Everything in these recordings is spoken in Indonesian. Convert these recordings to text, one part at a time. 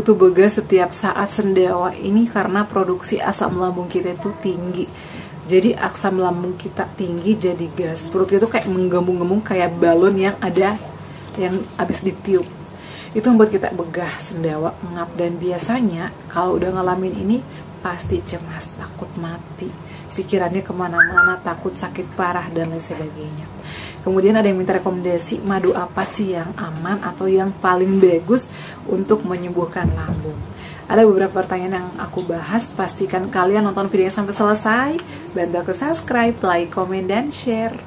Itu begas setiap saat sendawa ini karena produksi asam lambung kita itu tinggi. Jadi asam lambung kita tinggi jadi gas. Perut kita tuh kayak menggembung-gembung kayak balon yang ada yang habis ditiup. Itu membuat kita begah, sendawa, ngap. Dan biasanya kalau udah ngalamin ini pasti cemas, takut mati, pikirannya kemana-mana, takut sakit parah dan lain sebagainya. Kemudian ada yang minta rekomendasi madu apa sih yang aman atau yang paling bagus untuk menyembuhkan lambung. Ada beberapa pertanyaan yang aku bahas. Pastikan kalian nonton videonya sampai selesai. Bantu aku subscribe, like, komen, dan share.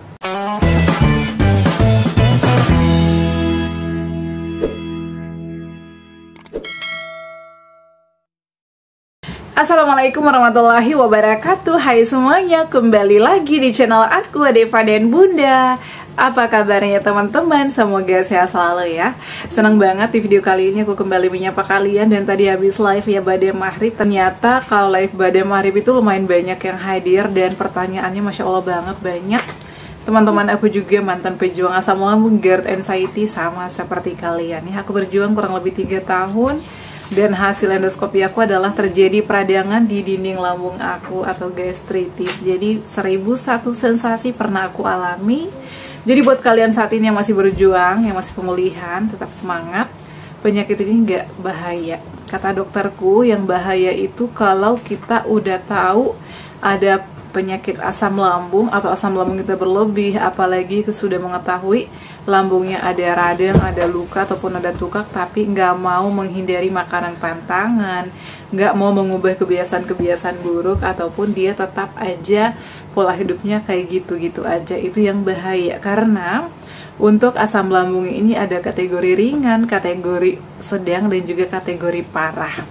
Assalamualaikum warahmatullahi wabarakatuh. Hai semuanya, kembali lagi di channel aku, Deva dan Bunda. Apa kabarnya teman-teman? Semoga sehat selalu ya. Senang banget di video kali ini aku kembali menyapa kalian. Dan tadi habis live ya Bade Maghrib, ternyata kalau live Bade Maghrib itu lumayan banyak yang hadir. Dan pertanyaannya Masya Allah banget banyak. Teman-teman aku juga mantan pejuang asam lambung, GERD, anxiety, sama seperti kalian ya. Aku berjuang kurang lebih 3 tahun. Dan hasil endoskopi aku adalah terjadi peradangan di dinding lambung aku atau gastritis. Jadi 1001 sensasi pernah aku alami. Jadi buat kalian saat ini yang masih berjuang, yang masih pemulihan, tetap semangat. Penyakit ini nggak bahaya. Kata dokterku, yang bahaya itu kalau kita udah tahu ada penyakit asam lambung atau asam lambung kita berlebih, apalagi sudah mengetahui lambungnya ada radang, ada luka ataupun ada tukak, tapi nggak mau menghindari makanan pantangan, nggak mau mengubah kebiasaan-kebiasaan buruk, ataupun dia tetap aja pola hidupnya kayak gitu-gitu aja. Itu yang bahaya, karena untuk asam lambung ini ada kategori ringan, kategori sedang, dan juga kategori parah.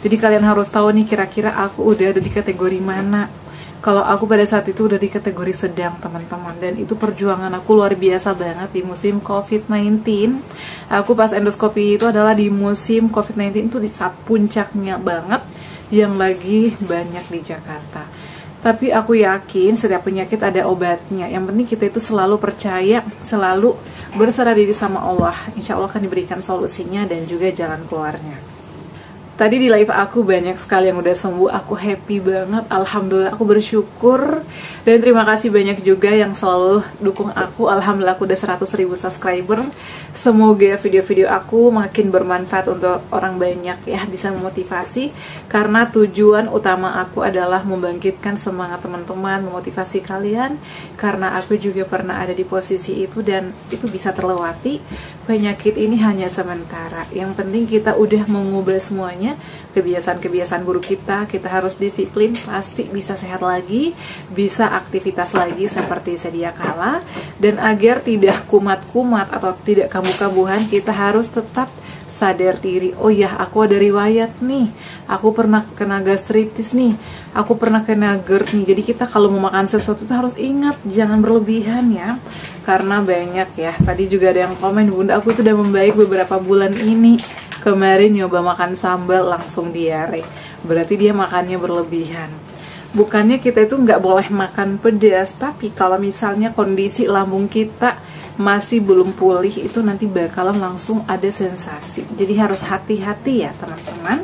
Jadi kalian harus tahu nih kira-kira aku udah ada di kategori mana. Kalau aku pada saat itu udah di kategori sedang teman-teman. Dan itu perjuangan aku luar biasa banget di musim COVID-19. Aku pas endoskopi itu adalah di musim COVID-19 itu di saat puncaknya banget, yang lagi banyak di Jakarta. Tapi aku yakin setiap penyakit ada obatnya. Yang penting kita itu selalu percaya, selalu berserah diri sama Allah. Insya Allah akan diberikan solusinya dan juga jalan keluarnya. Tadi di live aku banyak sekali yang udah sembuh. Aku happy banget, alhamdulillah, aku bersyukur. Dan terima kasih banyak juga yang selalu dukung aku. Alhamdulillah aku udah 100.000 subscriber. Semoga video-video aku makin bermanfaat untuk orang banyak ya, bisa memotivasi. Karena tujuan utama aku adalah membangkitkan semangat teman-teman, memotivasi kalian. Karena aku juga pernah ada di posisi itu dan itu bisa terlewati. Penyakit ini hanya sementara. Yang penting kita udah mengubah semuanya, kebiasaan-kebiasaan buruk kita harus disiplin, pasti bisa sehat lagi, bisa aktivitas lagi seperti sedia kala. Dan agar tidak kumat-kumat atau tidak kambuh-kambuhan, kita harus tetap sadar diri. Oh ya, aku ada riwayat nih, aku pernah kena gastritis nih, aku pernah kena GERD nih. Jadi kita kalau mau makan sesuatu itu harus ingat, jangan berlebihan ya. Karena banyak ya, tadi juga ada yang komen, Bunda aku itu udah membaik beberapa bulan ini. Kemarin nyoba makan sambal langsung diare. Berarti dia makannya berlebihan. Bukannya kita itu nggak boleh makan pedas, tapi kalau misalnya kondisi lambung kita masih belum pulih, itu nanti bakalan langsung ada sensasi. Jadi harus hati-hati ya teman-teman.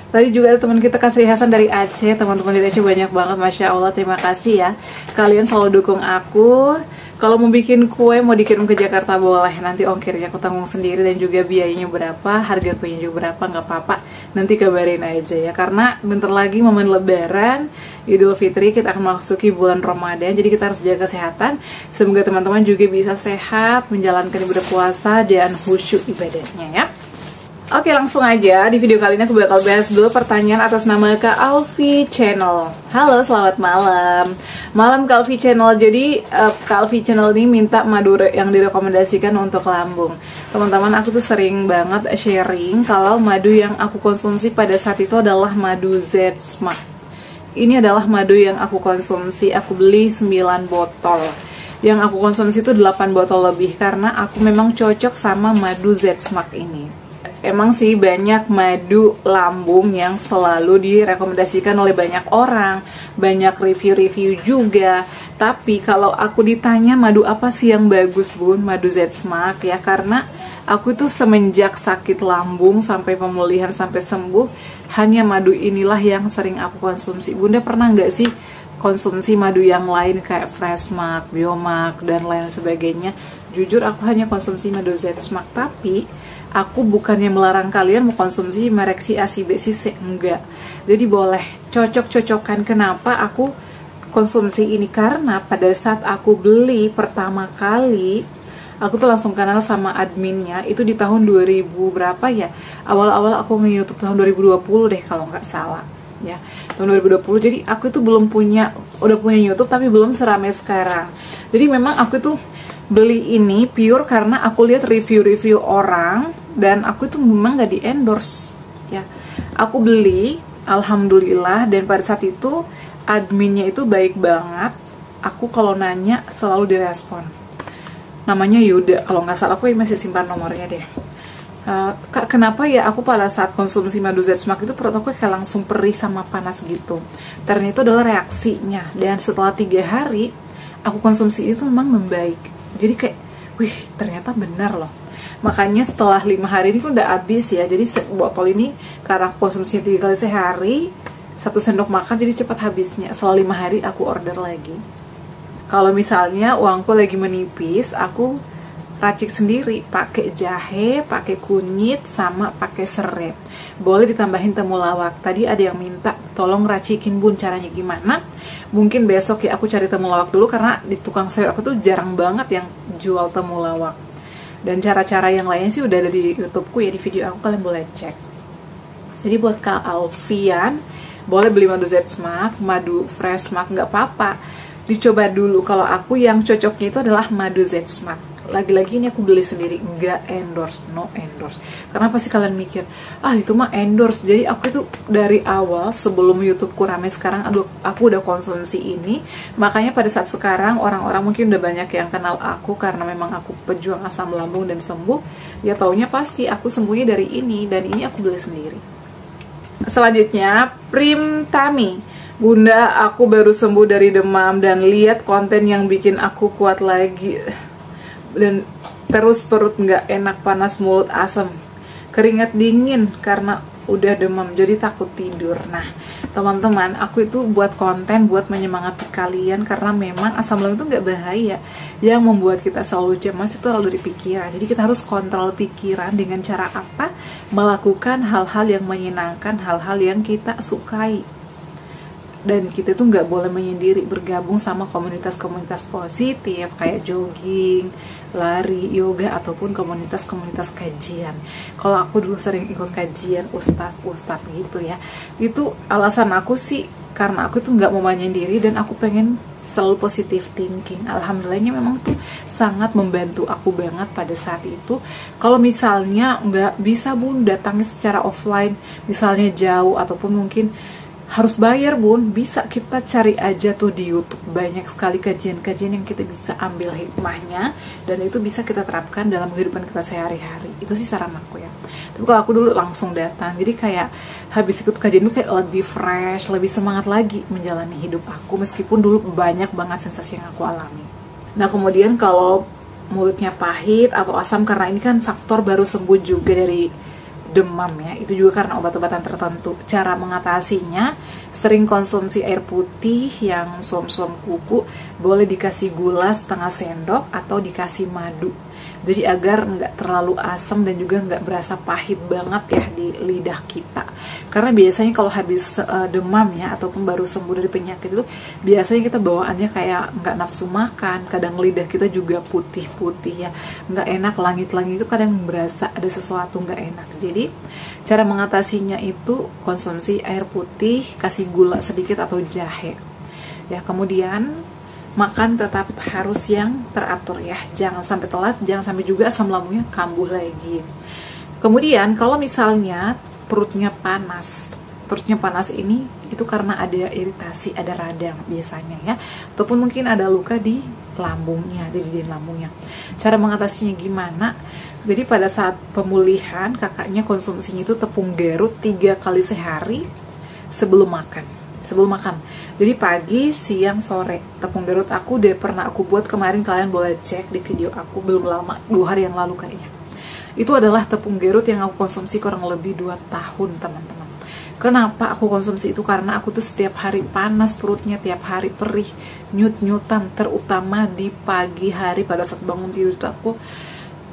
Tadi juga ada teman kita Kasri Hasan dari Aceh. Teman-teman dari Aceh banyak banget, Masya Allah, terima kasih ya. Kalian selalu dukung aku. Kalau mau bikin kue, mau dikirim ke Jakarta boleh. Nanti ongkirnya aku tanggung sendiri dan juga biayanya berapa, harga kuenya juga berapa, nggak apa-apa. Nanti kabarin aja ya. Karena bentar lagi momen Lebaran, Idul Fitri, kita akan memasuki bulan Ramadan. Jadi kita harus jaga kesehatan. Semoga teman-teman juga bisa sehat, menjalankan ibadah puasa dan khusyuk ibadahnya ya. Oke, langsung aja. Di video kali ini aku bakal bahas dulu pertanyaan atas nama Kak Alfi Channel. Halo, selamat malam. Malam Kak Alfi Channel. Jadi Kak Alfi Channel ini minta madu yang direkomendasikan untuk lambung. Teman-teman, aku tuh sering banget sharing kalau madu yang aku konsumsi pada saat itu adalah madu Z-Smart. Ini adalah madu yang aku konsumsi. Aku beli 9 botol. Yang aku konsumsi itu 8 botol lebih karena aku memang cocok sama madu Z-Smart ini. Emang sih banyak madu lambung yang selalu direkomendasikan oleh banyak orang, banyak review-review juga. Tapi kalau aku ditanya madu apa sih yang bagus bun, madu Z-Smack ya, karena aku tuh semenjak sakit lambung sampai pemulihan sampai sembuh, hanya madu inilah yang sering aku konsumsi. Bunda pernah nggak sih konsumsi madu yang lain kayak Freshmark, Biomark dan lain sebagainya? Jujur aku hanya konsumsi madu Z-Smack, tapi aku bukannya melarang kalian mau konsumsi merek si A, si B, si C, enggak. Jadi boleh cocok-cocokan. Kenapa aku konsumsi ini? Karena pada saat aku beli pertama kali, aku tuh langsung kenal sama adminnya. Itu di tahun 2000 berapa ya, awal-awal aku nge-YouTube tahun 2020 deh kalau nggak salah ya, tahun 2020. Jadi aku itu belum punya, udah punya YouTube tapi belum seramai sekarang. Jadi memang aku tuh beli ini pure karena aku lihat review-review orang dan aku tuh memang gak di endorse ya. Aku beli, alhamdulillah, dan pada saat itu adminnya itu baik banget. Aku kalau nanya selalu direspon. Namanya Yuda kalau nggak salah, aku masih simpan nomornya deh. Kak, kenapa ya aku pada saat konsumsi madu Z-Smack itu perut aku kayak langsung perih sama panas gitu. Ternyata itu adalah reaksinya. Dan setelah 3 hari aku konsumsi itu memang membaik. Jadi kayak, wih, ternyata benar loh. Makanya setelah 5 hari ini aku udah habis ya. Jadi botol ini karena konsumsi 3 kali sehari, 1 sendok makan, jadi cepat habisnya. Setelah 5 hari aku order lagi. Kalau misalnya uangku lagi menipis, aku racik sendiri, pakai jahe, pakai kunyit, sama pakai serai. Boleh ditambahin temulawak. Tadi ada yang minta tolong racikin bun, caranya gimana? Mungkin besok ya aku cari temulawak dulu, karena di tukang sayur aku tuh jarang banget yang jual temulawak. Dan cara-cara yang lainnya sih udah ada di YouTubeku ya, di video aku, kalian boleh cek. Jadi buat Kak Alfian, boleh beli madu Z-Smack, madu Freshmark, nggak apa-apa. Dicoba dulu. Kalau aku yang cocoknya itu adalah madu Z-Smack. Lagi-lagi ini aku beli sendiri, nggak endorse, no endorse. Karena pasti kalian mikir, ah itu mah endorse. Jadi aku itu dari awal sebelum YouTubeku rame sekarang, aduh, aku udah konsumsi ini. Makanya pada saat sekarang orang-orang mungkin udah banyak yang kenal aku karena memang aku pejuang asam lambung dan sembuh. Ya taunya pasti aku sembuhnya dari ini, dan ini aku beli sendiri. Selanjutnya, Primtami. Bunda, aku baru sembuh dari demam dan lihat konten yang bikin aku kuat lagi. Dan terus perut nggak enak, panas, mulut asam, keringat dingin karena udah demam, jadi takut tidur. Nah teman-teman, aku itu buat konten buat menyemangati kalian, karena memang asam lambung itu nggak bahaya. Yang membuat kita selalu cemas itu lalu di pikiran. Jadi kita harus kontrol pikiran dengan cara apa? Melakukan hal-hal yang menyenangkan, hal-hal yang kita sukai. Dan kita tuh nggak boleh menyendiri, bergabung sama komunitas-komunitas positif kayak jogging, lari, yoga, ataupun komunitas-komunitas kajian. Kalau aku dulu sering ikut kajian ustadz gitu ya. Itu alasan aku sih karena aku tuh nggak mau menyendiri dan aku pengen selalu positive thinking. Alhamdulillahnya memang tuh sangat membantu aku banget pada saat itu. Kalau misalnya nggak bisa bun datangnya secara offline, misalnya jauh ataupun mungkin harus bayar bun, bisa kita cari aja tuh di YouTube, banyak sekali kajian-kajian yang kita bisa ambil hikmahnya dan itu bisa kita terapkan dalam kehidupan kita sehari-hari. Itu sih saran aku ya. Tapi kalau aku dulu langsung datang, jadi kayak habis ikut kajian itu kayak lebih fresh, lebih semangat lagi menjalani hidup aku, meskipun dulu banyak banget sensasi yang aku alami. Nah kemudian kalau mulutnya pahit atau asam, karena ini kan faktor baru sembuh juga dari demam ya, itu juga karena obat-obatan tertentu. Cara mengatasinya, sering konsumsi air putih yang suam-suam kuku, boleh dikasih gula setengah sendok atau dikasih madu. Jadi agar nggak terlalu asam dan juga nggak berasa pahit banget ya di lidah kita. Karena biasanya kalau habis demam ya, ataupun baru sembuh dari penyakit itu, biasanya kita bawaannya kayak nggak nafsu makan, kadang lidah kita juga putih-putih ya, nggak enak, langit-langit itu kadang berasa ada sesuatu nggak enak. Jadi cara mengatasinya itu konsumsi air putih, kasih gula sedikit atau jahe ya. Kemudian makan tetap harus yang teratur ya, jangan sampai telat, jangan sampai juga asam lambungnya kambuh lagi. Kemudian kalau misalnya perutnya panas ini itu karena ada iritasi, ada radang biasanya ya, ataupun mungkin ada luka di lambungnya, di lambungnya. Cara mengatasinya gimana? Jadi pada saat pemulihan kakaknya konsumsinya itu tepung Garut 3 kali sehari sebelum makan sebelum makan. Jadi pagi, siang, sore. Tepung Garut aku udah pernah aku buat kemarin, kalian boleh cek di video aku belum lama, 2 hari yang lalu kayaknya. Itu adalah tepung Garut yang aku konsumsi kurang lebih 2 tahun, teman-teman. Kenapa aku konsumsi itu? Karena aku tuh setiap hari panas perutnya, tiap hari perih, nyut-nyutan, terutama di pagi hari pada saat bangun tidur itu aku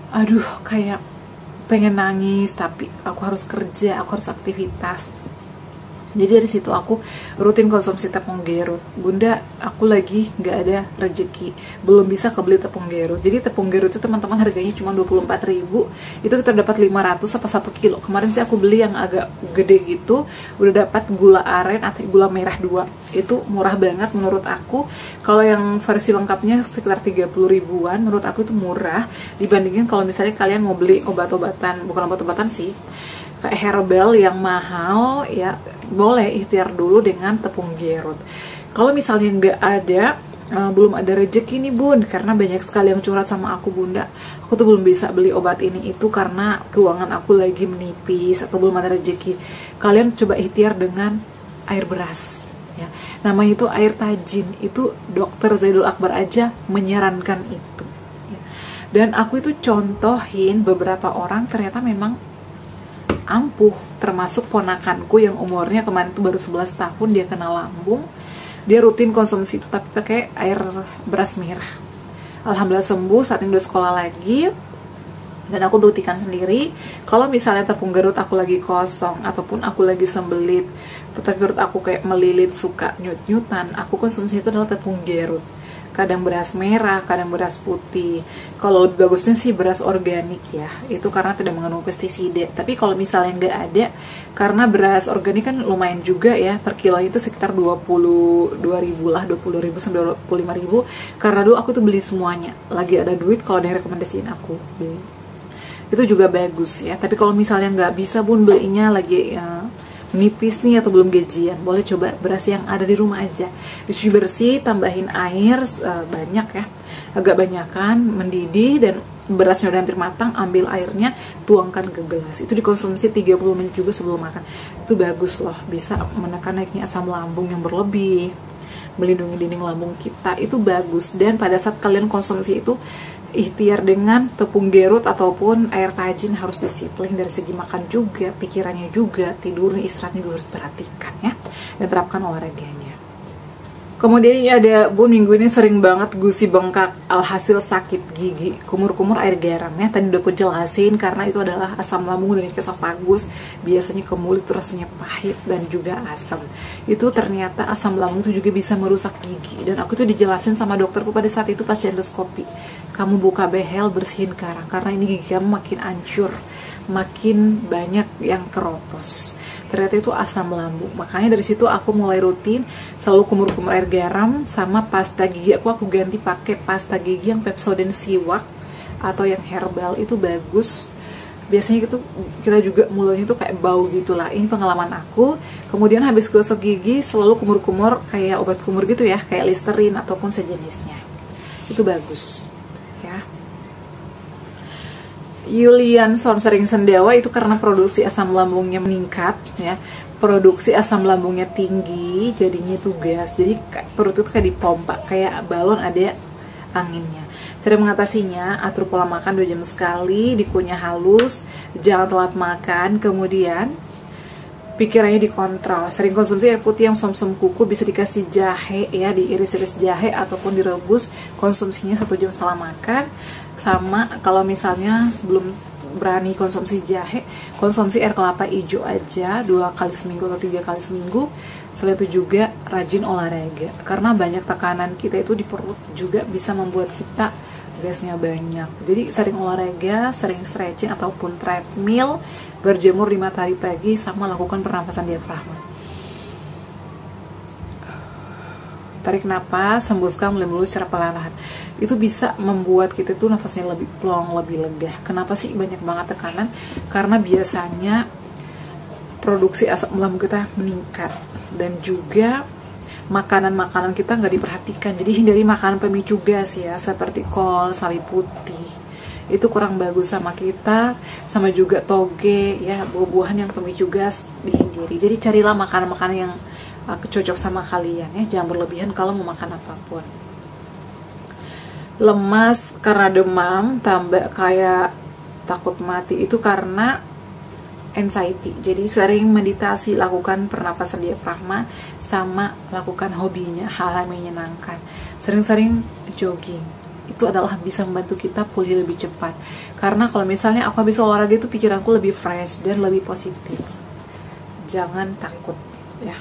aduh kayak pengen nangis, tapi aku harus kerja, aku harus aktivitas. Jadi dari situ aku rutin konsumsi tepung Garut. Bunda, aku lagi nggak ada rezeki, belum bisa kebeli tepung Garut. Jadi tepung Garut itu teman-teman harganya cuma 24.000. Itu kita dapat 500 apa 1 kilo. Kemarin sih aku beli yang agak gede gitu, udah dapat gula aren atau gula merah 2. Itu murah banget menurut aku. Kalau yang versi lengkapnya sekitar 30 ribuan, menurut aku itu murah dibandingin kalau misalnya kalian mau beli obat-obatan, bukan obat-obatan sih, kayak herbal yang mahal ya, boleh ikhtiar dulu dengan tepung Garut. Kalau misalnya nggak ada, belum ada rezeki nih bun, karena banyak sekali yang curhat sama aku, bunda, aku tuh belum bisa beli obat ini itu karena keuangan aku lagi menipis atau belum ada rezeki. Kalian coba ikhtiar dengan air beras ya, namanya itu air tajin. Itu dokter Zaidul Akbar aja menyarankan itu ya. Dan aku itu contohin beberapa orang, ternyata memang ampuh, termasuk ponakanku yang umurnya kemarin itu baru 11 tahun, dia kena lambung. Dia rutin konsumsi itu tapi pakai air beras merah. Alhamdulillah sembuh, saat ini udah sekolah lagi. Dan aku buktikan sendiri, kalau misalnya tepung Garut aku lagi kosong ataupun aku lagi sembelit, tetapi perut aku kayak melilit, suka nyut-nyutan, aku konsumsi itu adalah tepung Garut. Kadang beras merah, kadang beras putih. Kalau lebih bagusnya sih beras organik ya, itu karena tidak mengandung pestisida. Tapi kalau misalnya nggak ada, karena beras organik kan lumayan juga ya, per kilo itu sekitar 22.000 lah, 20.000 sampai 25.000. Karena dulu aku tuh beli semuanya, lagi ada duit kalau ada yang rekomendasiin aku beli. Itu juga bagus ya. Tapi kalau misalnya nggak bisa bun, belinya lagi menipis nih atau belum gajian, boleh coba beras yang ada di rumah aja, cuci bersih, tambahin air banyak ya, agak banyakan, mendidih, dan berasnya udah hampir matang, ambil airnya, tuangkan ke gelas. Itu dikonsumsi 30 menit juga sebelum makan. Itu bagus loh, bisa menekan naiknya asam lambung yang berlebih, melindungi dinding lambung kita, itu bagus. Dan pada saat kalian konsumsi itu, ikhtiar dengan tepung Garut ataupun air tajin, harus disiplin dari segi makan juga, pikirannya juga, tidurnya, istirahatnya juga harus perhatikan ya, dan terapkan olahraganya. Kemudian ini ada bun, minggu ini sering banget gusi bengkak, alhasil sakit gigi, kumur-kumur air garam ya. Tadi udah aku jelasin, karena itu adalah asam lambung dan esofagus, biasanya ke mulut itu rasanya pahit dan juga asam. Itu ternyata asam lambung itu juga bisa merusak gigi, dan aku tuh dijelasin sama dokterku pada saat itu pas endoskopi, kamu buka behel, bersihin karang, karena ini gigi kamu makin hancur, makin banyak yang keropos. Ternyata itu asam lambung. Makanya dari situ aku mulai rutin selalu kumur-kumur air garam, sama pasta gigi aku ganti pakai pasta gigi yang Pepsodent Siwak atau yang herbal, itu bagus. Biasanya gitu kita juga mulutnya tuh kayak bau gitulah. Ini pengalaman aku. Kemudian habis gosok gigi selalu kumur-kumur kayak obat kumur gitu ya, kayak Listerine ataupun sejenisnya. Itu bagus ya. Yulianson sering sendawa itu karena produksi asam lambungnya meningkat ya, produksi asam lambungnya tinggi, jadinya itu gas, jadi perut itu kayak dipompa, kayak balon ada anginnya. Cara mengatasinya, atur pola makan 2 jam sekali, dikunyah halus, jangan telat makan, kemudian pikirannya dikontrol, sering konsumsi air putih yang som-som kuku, bisa dikasih jahe ya, diiris-iris jahe ataupun direbus, konsumsinya 1 jam setelah makan. Sama kalau misalnya belum berani konsumsi jahe, konsumsi air kelapa hijau aja 2 kali seminggu atau 3 kali seminggu. Selain itu juga rajin olahraga, karena banyak tekanan kita itu di perut juga bisa membuat kita gasnya banyak. Jadi sering olahraga, sering stretching ataupun treadmill, berjemur 5 kali pagi, sama lakukan pernapasan diafragma. Tarik napas, hembuskan melalui mulut secara perlahan. Itu bisa membuat kita tuh nafasnya lebih plong, lebih lega. Kenapa sih banyak banget tekanan? Karena biasanya produksi asam lambung kita meningkat, dan juga makanan-makanan kita nggak diperhatikan. Jadi hindari makanan pemicu gas ya, seperti kol, sawi putih. Itu kurang bagus sama kita, sama juga toge ya, buah-buahan yang pemicu gas dihindari. Jadi carilah makanan-makanan yang cocok sama kalian ya. Jangan berlebihan kalau mau makan apapun. Lemas karena demam, tambah kayak takut mati, itu karena anxiety. Jadi sering meditasi, lakukan pernapasan diafragma, sama lakukan hobinya, hal-hal yang menyenangkan. Sering-sering jogging, itu adalah bisa membantu kita pulih lebih cepat. Karena kalau misalnya aku habis olahraga itu pikiranku lebih fresh dan lebih positif. Jangan takut ya.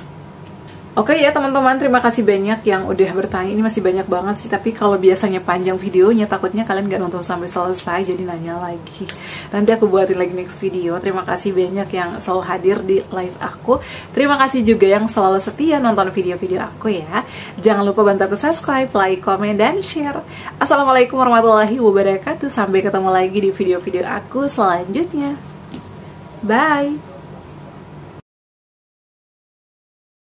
Oke ya teman-teman, terima kasih banyak yang udah bertanya. Ini masih banyak banget sih, tapi kalau biasanya panjang videonya takutnya kalian gak nonton sampai selesai, jadi nanya lagi. Nanti aku buatin lagi next video. Terima kasih banyak yang selalu hadir di live aku. Terima kasih juga yang selalu setia nonton video-video aku ya. Jangan lupa bantu aku subscribe, like, komen, dan share. Assalamualaikum warahmatullahi wabarakatuh. Sampai ketemu lagi di video-video aku selanjutnya. Bye.